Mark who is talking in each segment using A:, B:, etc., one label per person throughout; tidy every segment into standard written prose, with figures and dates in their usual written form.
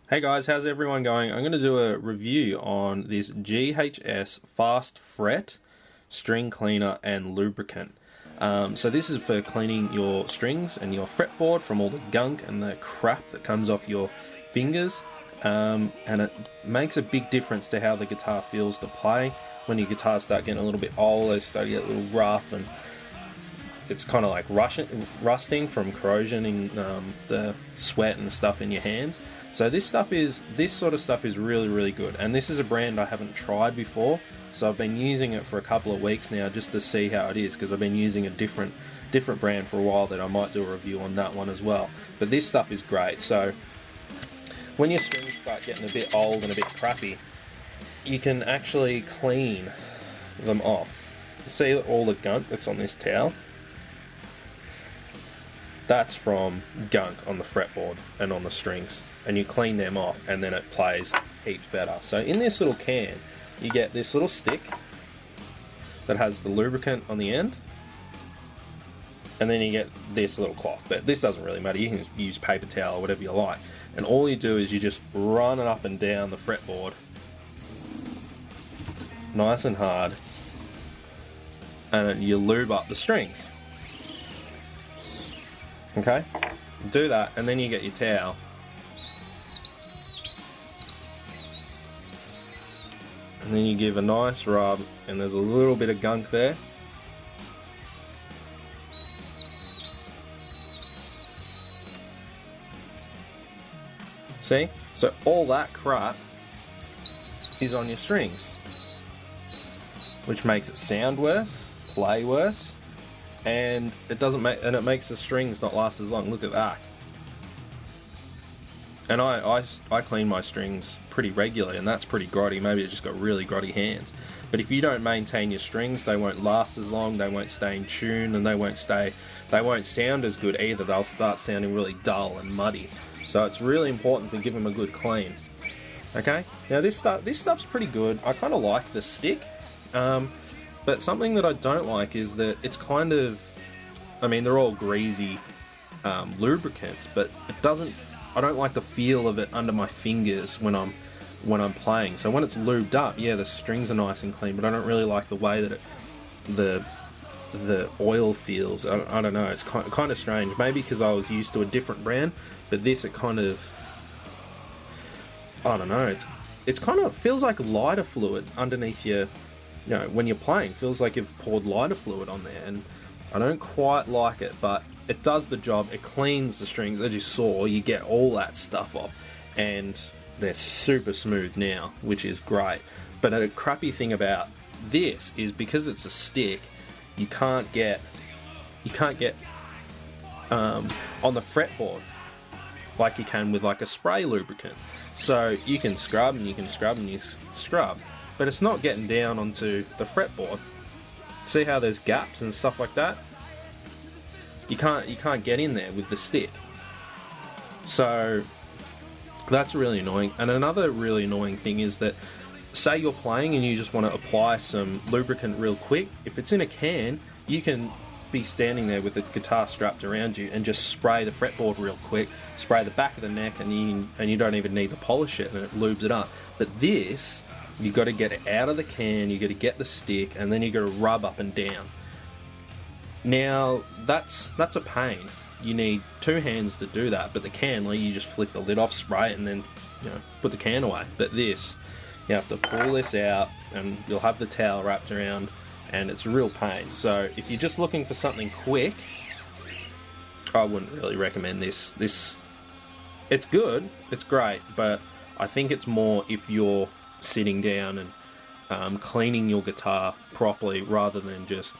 A: Hey guys, how's everyone going? I'm going to do a review on this GHS Fast Fret String Cleaner and Lubricant. So this is for cleaning your strings and your fretboard from all the gunk and the crap that comes off your fingers. And it makes a big difference to how the guitar feels to play. When your guitars start getting a little bit old, they start to get a little rough and it's kind of like rusting from corrosion in the sweat and stuff in your hands. So this sort of stuff is really good, and this is a brand I haven't tried before, so I've been using it for a couple of weeks now just to see how it is, because I've been using a different brand for a while that I might do a review on that one as well. But this stuff is great. So when your strings start getting a bit old and a bit crappy, you can actually clean them off. See all the gunk that's on this towel? That's from gunk on the fretboard and on the strings, and you clean them off and then it plays heaps better. So in this little can you get this little stick that has the lubricant on the end, and then you get this little cloth, but this doesn't really matter, you can use paper towel or whatever you like, and all you do is you just run it up and down the fretboard nice and hard, and then you lube up the strings. Okay, do that, and then you get your towel and then you give a nice rub, and there's a little bit of gunk there. See? So all that crap is on your strings, which makes it sound worse, play worse, and it makes the strings not last as long. Look at that. And I clean my strings pretty regularly, and that's pretty grotty. Maybe it just got really grotty hands. But if you don't maintain your strings, they won't last as long, they won't stay in tune, and they won't sound as good either. They'll start sounding really dull and muddy. So it's really important to give them a good clean. Okay? Now this stuff's pretty good. I kind of like the stick. But something that I don't like is that it's kind of, I mean, they're all greasy lubricants, but I don't like the feel of it under my fingers when I'm playing. So when it's lubed up, yeah, the strings are nice and clean, but I don't really like the way that the oil feels. I don't know, it's kind of strange. Maybe because I was used to a different brand, but this, it kind of, I don't know, it's kind of feels like lighter fluid underneath your, you know, when you're playing, feels like you've poured lighter fluid on there, and I don't quite like it, but it does the job. It cleans the strings, as you saw. You get all that stuff off, and they're super smooth now, which is great. But a crappy thing about this is because it's a stick, you can't get on the fretboard like you can with like a spray lubricant. So you can scrub and you can scrub and you scrub, but it's not getting down onto the fretboard. See how there's gaps and stuff like that? You can't get in there with the stick. So that's really annoying. And another really annoying thing is that, say you're playing and you just want to apply some lubricant real quick, if it's in a can, you can be standing there with the guitar strapped around you and just spray the fretboard real quick, spray the back of the neck, and you don't even need to polish it, and it lubes it up. But this, you got to get it out of the can, you got to get the stick, and then you got to rub up and down. Now that's a pain. You need two hands to do that, but the can, like, you just flick the lid off, spray it, and then, you know, put the can away. But this, you have to pull this out, and you'll have the towel wrapped around, and it's a real pain. So if you're just looking for something quick, I wouldn't really recommend this. It's good, it's great, but I think it's more if you're sitting down and cleaning your guitar properly, rather than just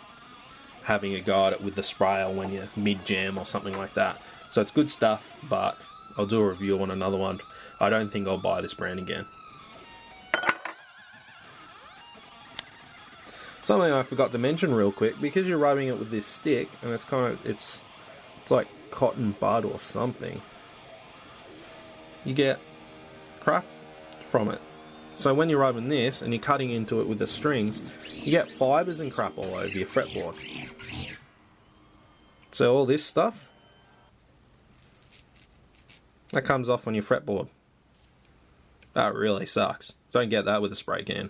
A: having a go at it with the sprayer when you're mid-jam or something like that. So it's good stuff, but I'll do a review on another one. I don't think I'll buy this brand again. Something I forgot to mention real quick, because you're rubbing it with this stick, and it's like cotton bud or something, you get crap from it. So when you're rubbing this and you're cutting into it with the strings, you get fibres and crap all over your fretboard. So all this stuff, that comes off on your fretboard. That really sucks. Don't get that with a spray can.